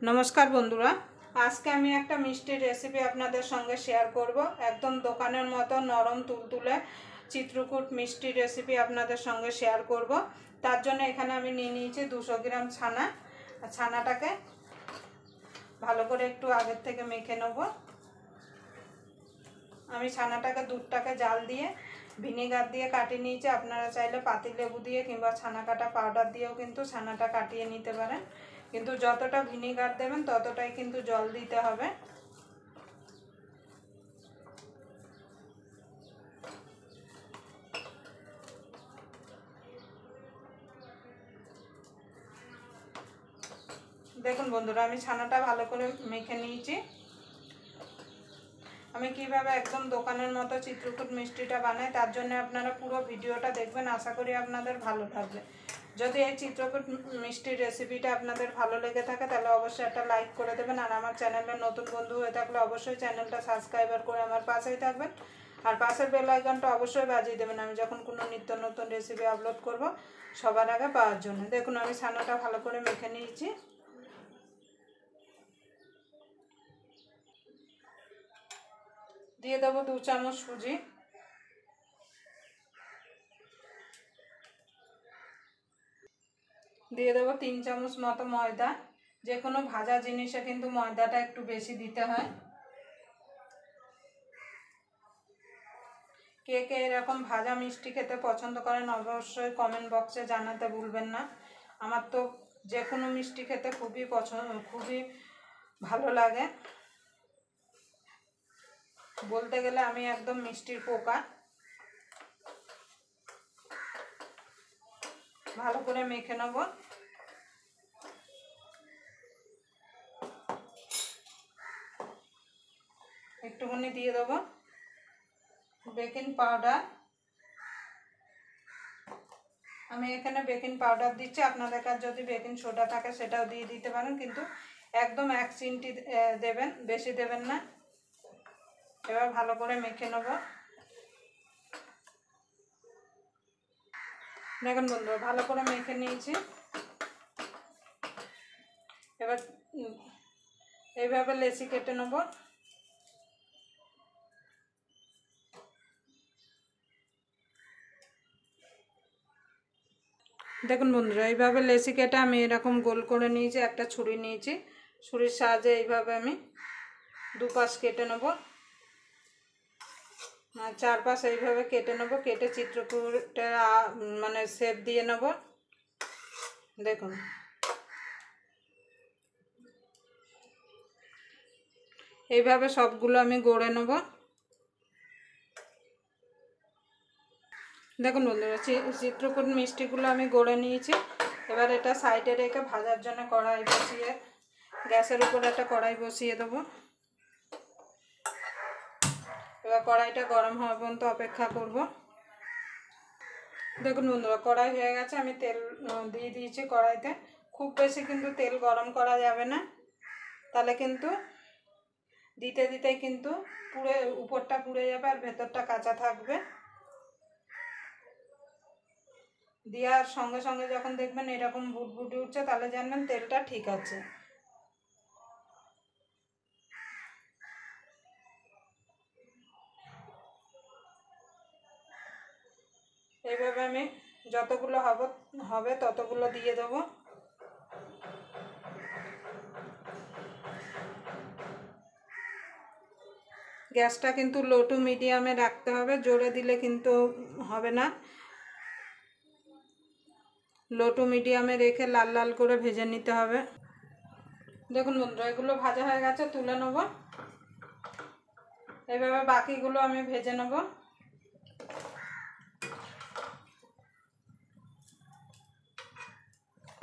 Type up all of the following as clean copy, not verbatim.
नमस्कार बंधुरा आज के आमी एक मिष्टि रेसिपि आपनादेर संगे शेयर करब। एकदम दोकानेर मतो नरम तुलतुले चित्रकूट मिष्टि रेसिपि आपनादेर संगे शेयर करब। तार जोन्नो एखाने आमी निये नियेछि 200 ग्राम छाना। छानाटाके भालो करे एकटु आगेर थेके मेखे नेब। आमी छानाटाके दूधटाके जाल दिए ভিনেগার দিয়ে কাটিয়ে নিয়েছি। আপনারা চাইলে পাতি লেবু দিয়ে কিংবা ছানা কাটা পাউডার দিয়েও কিন্তু ছানাটা কাটিয়ে নিতে পারেন, কিন্তু যতটা ভিনেগার দেবেন ততটাই কিন্তু জল দিতে হবে। দেখুন বন্ধুরা, আমি ছানাটা ভালো করে মেখে নিয়েছি। আমি কিভাবে একদম দোকানের মতো চিত্রকূট মিষ্টিটা বানাই তার জন্য আপনারা পুরো ভিডিওটা দেখবেন। আশা করি আপনাদের ভালো লাগবে। যদি এই চিত্রকূট মিষ্টির রেসিপিটা আপনাদের ভালো লেগে থাকে তাহলে অবশ্যই একটা লাইক করে দেবেন, আর আমার চ্যানেলে নতুন বন্ধু হয়ে থাকলে অবশ্যই চ্যানেলটা সাবস্ক্রাইব করে আমার পাশেই থাকবেন, আর পাশের বেল আইকনটা অবশ্যই বাজিয়ে দেবেন আমি যখন কোনো নিত্য নতুন রেসিপি আপলোড করব সবার আগে পাওয়ার জন্য। দেখুন আমি ছানাটা ভালো করে মেখে নিয়েছি। দিয়ে দেবো 2 চামচ সুজি, দিয়ে দেবো 3 চামচ মতো ময়দা। যে কোনো ভাজা জিনিসে কিন্তু ময়দাটা একটু বেশি দিতে হয়। কে কে এরকম ভাজা মিষ্টি খেতে পছন্দ করেন অবশ্যই কমেন্ট বক্সে জানাতে ভুলবেন না। আমার তো যে কোনো মিষ্টি খেতে খুবই ভালো লাগে। বলতে গেলে আমি একদম মিষ্টির পোকা। ভালো করে মেখে নেব। একটুখানি দিয়ে দেবো বেকিং পাউডার। আমি এখানে বেকিং পাউডার দিচ্ছি, আপনাদের কাছে যদি বেকিং সোডা থাকে সেটাও দিয়ে দিতে পারেন, কিন্তু একদম 1 চিমটি দেবেন, বেশি দেবেন না। এবার ভালো করে মেখে নেব। দেখুন বন্ধুরা ভালো করে মেখে নিয়েছি। এবার এইভাবে লেচি কেটে নেব। দেখুন বন্ধুরা এইভাবে লেচি কেটে আমি এরকম গোল করে নিয়েছি। একটা ছুরি নিয়েছি, ছুরির সাহায্যে এইভাবে আমি দুপাশ কেটে নেব, চারপাশ এইভাবে কেটে নেব। কেটে চিত্রকূটে মানে শেপ দিয়ে নেব। দেখুন এইভাবে সবগুলো আমি গড়ে নেব। দেখুন বন্ধুরা চিত্রকূট মিষ্টিগুলো আমি গড়ে নিয়েছি। এবার এটা সাইডে রেখে ভাজার জন্য কড়াই বসিয়ে গ্যাসের উপর একটা কড়াই বসিয়ে দেবো। এবার কড়াইটা গরম হওয়া পর্যন্ত অপেক্ষা করব। দেখুন বন্ধুরা কড়াই হয়ে গেছে, আমি তেল দিয়ে দিয়েছি কড়াইতে। খুব বেশি কিন্তু তেল গরম করা যাবে না, তাহলে কিন্তু দিতে দিতেই কিন্তু পুরো উপরটা পুড়ে যাবে আর ভেতরটা কাঁচা থাকবে। দেওয়ার সঙ্গে সঙ্গে যখন দেখবেন এরকম বুটবুটে উঠছে তাহলে জানবেন তেলটা ঠিক আছে। এইভাবে আমি যতগুলো হবে ততগুলো দিয়ে দেবো। গ্যাসটা কিন্তু লো টু মিডিয়ামে রাখতে হবে, জোরে দিলে কিন্তু হবে না। লো টু মিডিয়ামে রেখে লাল লাল করে ভেজে নিতে হবে। দেখুন বন্ধুরা এগুলো ভাজা হয়ে গেছে, তুলে নেব। এইভাবে বাকিগুলো আমি ভেজে নেব।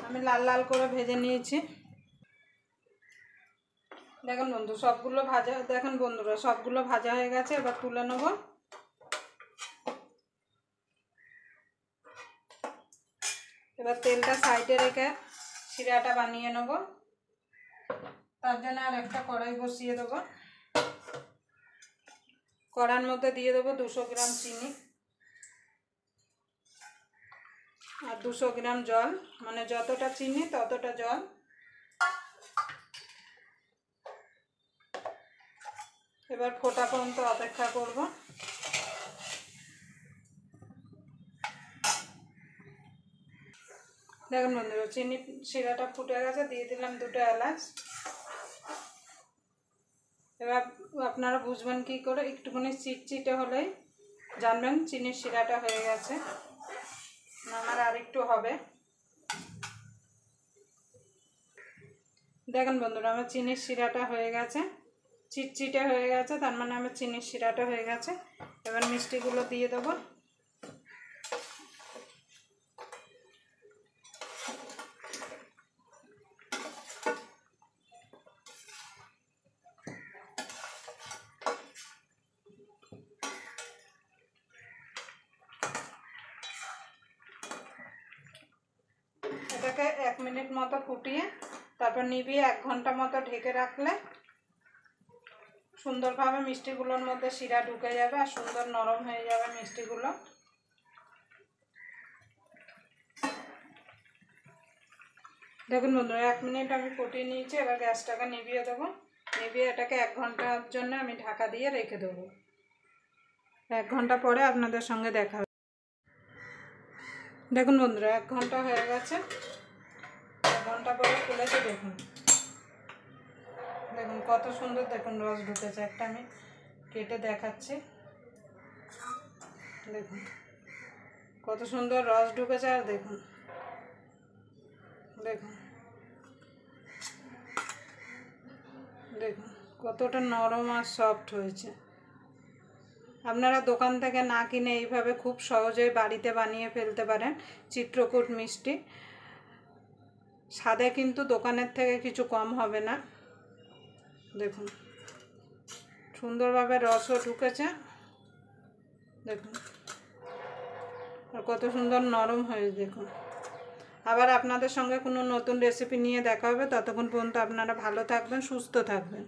আমি লাল লাল করে ভেজে নিয়েছি। দেখুন বন্ধুরা সবগুলো ভাজা হয়ে গেছে। এবার তুলে নেব। এবার তেলটা সাইডে রেখে শিরাটা বানিয়ে নেব। তার জন্য আর একটা কড়াই বসিয়ে দেব। কড়ার মধ্যে দিয়ে দেবো 200 গ্রাম চিনি আর 200 গ্রাম জল, মানে যতটা চিনি ততটা জল। এবার ফোটা পর্যন্ত অপেক্ষা করব। দেখুন বন্ধুরা, চিনি শিরাটা ফুটে গেছে, দিয়ে দিলাম 2টা এলাচ। এবার আপনারা বুঝবেন কি করে, একটুখানি চিটচিটে হলেই জানবেন চিনির শিরাটা হয়ে গেছে। আমার আর একটু হবে। দেখুন বন্ধুরা, আমার চিনির শিরাটা হয়ে গেছে, চিটচিটে হয়ে গেছে, তার মানে আমার চিনির শিরাটা হয়ে গেছে। এবার মিষ্টিগুলো দিয়ে দেবো। এটাকে 1 মিনিট মতো ফুটিয়ে তারপর নিভিয়ে 1 ঘন্টা মতো ঢেকে রাখলে সুন্দরভাবে মিষ্টিগুলোর মধ্যে শিরা ঢুকে যাবে আর সুন্দর নরম হয়ে যাবে মিষ্টিগুলো। দেখুন বন্ধুরা, 1 মিনিট আমি ফুটিয়ে নিয়েছি। এবার গ্যাসটাকে নিভিয়ে দেবো। নিভিয়ে এটাকে 1 ঘন্টার জন্য আমি ঢাকা দিয়ে রেখে দেবো। 1 ঘন্টা পরে আপনাদের সঙ্গে দেখা হবে। দেখুন বন্ধুরা, 1 ঘন্টা হয়ে গেছে। 1 ঘন্টা পরে খুলেছে, দেখুন দেখুন কত সুন্দর, দেখুন রস ঢুকেছে। একটা আমি কেটে দেখাচ্ছি। দেখুন কত সুন্দর রস ঢুকেছে। আর দেখুন দেখুন দেখুন কতটা নরম আর সফট হয়েছে। আপনারা দোকান থেকে না কিনে এইভাবে খুব সহজেই বাড়িতে বানিয়ে ফেলতে পারেন চিত্রকূট মিষ্টি। স্বাদে কিন্তু দোকানের থেকে কিছু কম হবে না। দেখুন সুন্দরভাবে রসও ঢুকেছে। দেখুন আর কত সুন্দর নরম হয়েছে। দেখুন, আবার আপনাদের সঙ্গে কোনো নতুন রেসিপি নিয়ে দেখা হবে। ততক্ষণ পর্যন্ত আপনারা ভালো থাকবেন, সুস্থ থাকবেন।